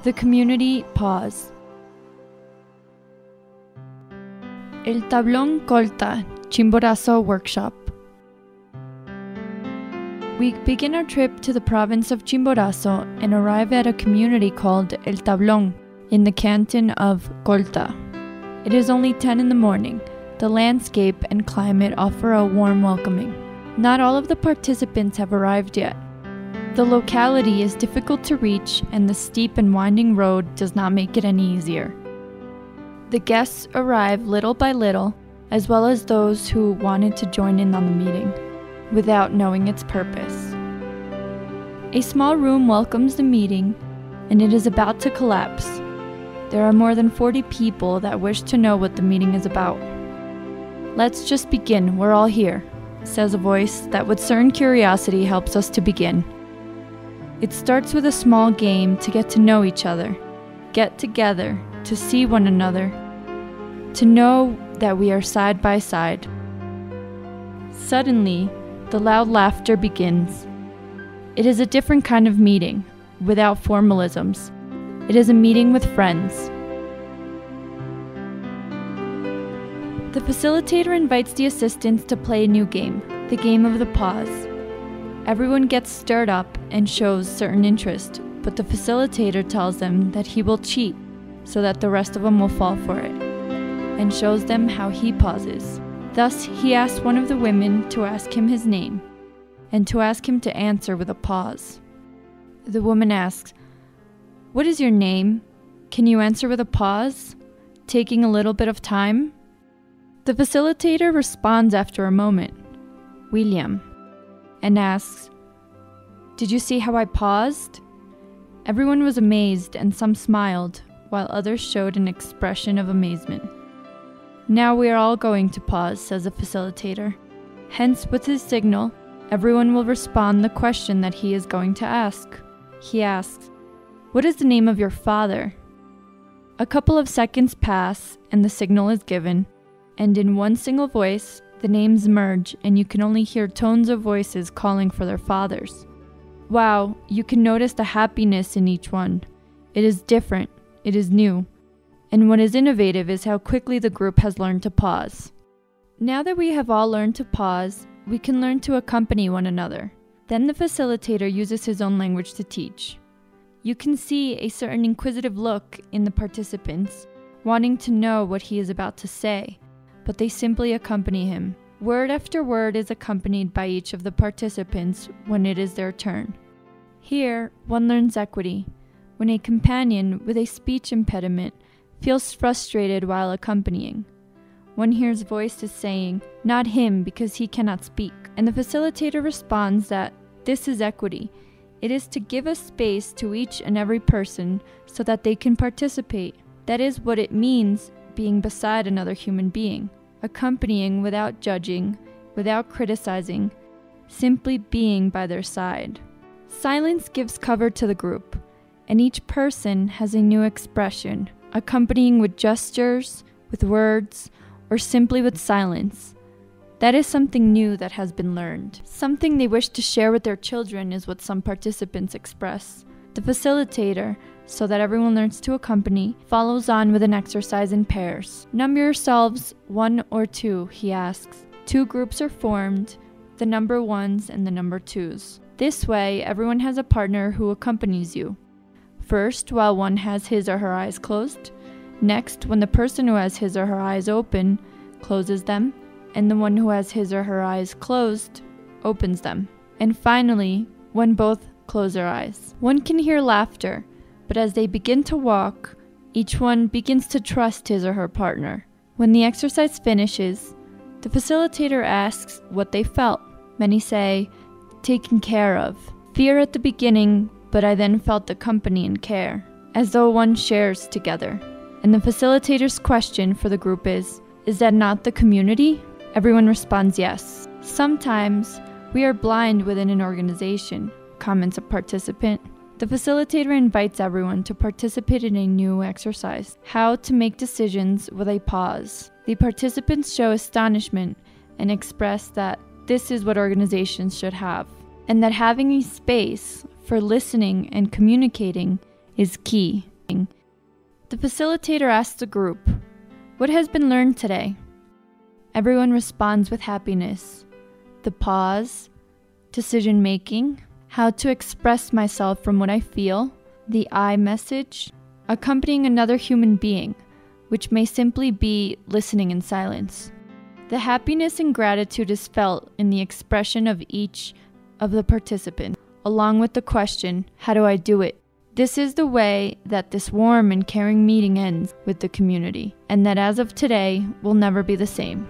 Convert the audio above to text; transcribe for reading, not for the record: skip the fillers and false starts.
The community pause. El Tablón Colta, CHIMBORAZO workshop. We begin our trip to the province of Chimborazo and arrive at a community called El Tablón in the canton of Colta. It is only 10 in the morning. The landscape and climate offer a warm welcoming. Not all of the participants have arrived yet. The locality is difficult to reach and the steep and winding road does not make it any easier. The guests arrive little by little, as well as those who wanted to join in on the meeting, without knowing its purpose. A small room welcomes the meeting, and it is about to collapse. There are more than 40 people that wish to know what the meeting is about. "Let's just begin, we're all here," says a voice that with certain curiosity helps us to begin. It starts with a small game to get to know each other, get together, to see one another, to know that we are side by side. Suddenly, the loud laughter begins. It is a different kind of meeting, without formalisms. It is a meeting with friends. The facilitator invites the assistants to play a new game, the game of the pause. Everyone gets stirred up and shows certain interest, but the facilitator tells them that he will cheat so that the rest of them will fall for it, and shows them how he pauses. Thus, he asks one of the women to ask him his name, and to ask him to answer with a pause. The woman asks, "What is your name? Can you answer with a pause, taking a little bit of time?" The facilitator responds after a moment, "William," and asks, "Did you see how I paused?" Everyone was amazed and some smiled, while others showed an expression of amazement. "Now we are all going to pause," says the facilitator. Hence, with his signal, everyone will respond the question that he is going to ask. He asks, "What is the name of your father?" A couple of seconds pass and the signal is given, and in one single voice, the names merge and you can only hear tones of voices calling for their fathers. Wow, you can notice the happiness in each one. It is different, it is new, and what is innovative is how quickly the group has learned to pause. Now that we have all learned to pause, we can learn to accompany one another. Then the facilitator uses his own language to teach. You can see a certain inquisitive look in the participants, wanting to know what he is about to say, but they simply accompany him. Word after word is accompanied by each of the participants when it is their turn. Here, one learns equity. When a companion with a speech impediment feels frustrated while accompanying, one hears voices saying, "Not him because he cannot speak," and the facilitator responds that this is equity. It is to give a space to each and every person so that they can participate. That is what it means being beside another human being, accompanying without judging, without criticizing, simply being by their side. Silence gives cover to the group, and each person has a new expression, accompanying with gestures, with words, or simply with silence. That is something new that has been learned. Something they wish to share with their children is what some participants express. The facilitator, so that everyone learns to accompany, follows on with an exercise in pairs. "Number yourselves 1 or 2, he asks. 2 groups are formed, the number 1s and the number 2s. This way, everyone has a partner who accompanies you. First, while one has his or her eyes closed. Next, when the person who has his or her eyes open closes them, and the one who has his or her eyes closed opens them. And finally, when both close their eyes." One can hear laughter, but as they begin to walk, each one begins to trust his or her partner. When the exercise finishes, the facilitator asks what they felt. Many say, "Taken care of. Fear at the beginning, but I then felt the company and care," as though one shares together. And the facilitator's question for the group is that not the community? Everyone responds yes. "Sometimes we are blind within an organization," comments a participant. The facilitator invites everyone to participate in a new exercise, how to make decisions with a pause. The participants show astonishment and express that this is what organizations should have, and that having a space for listening and communicating is key. The facilitator asks the group, "What has been learned today?" Everyone responds with happiness. The pause, decision making, how to express myself from what I feel, the I message, accompanying another human being, which may simply be listening in silence. The happiness and gratitude is felt in the expression of each of the participants, along with the question, "How do I do it?" This is the way that this warm and caring meeting ends with the community, and that as of today will never be the same.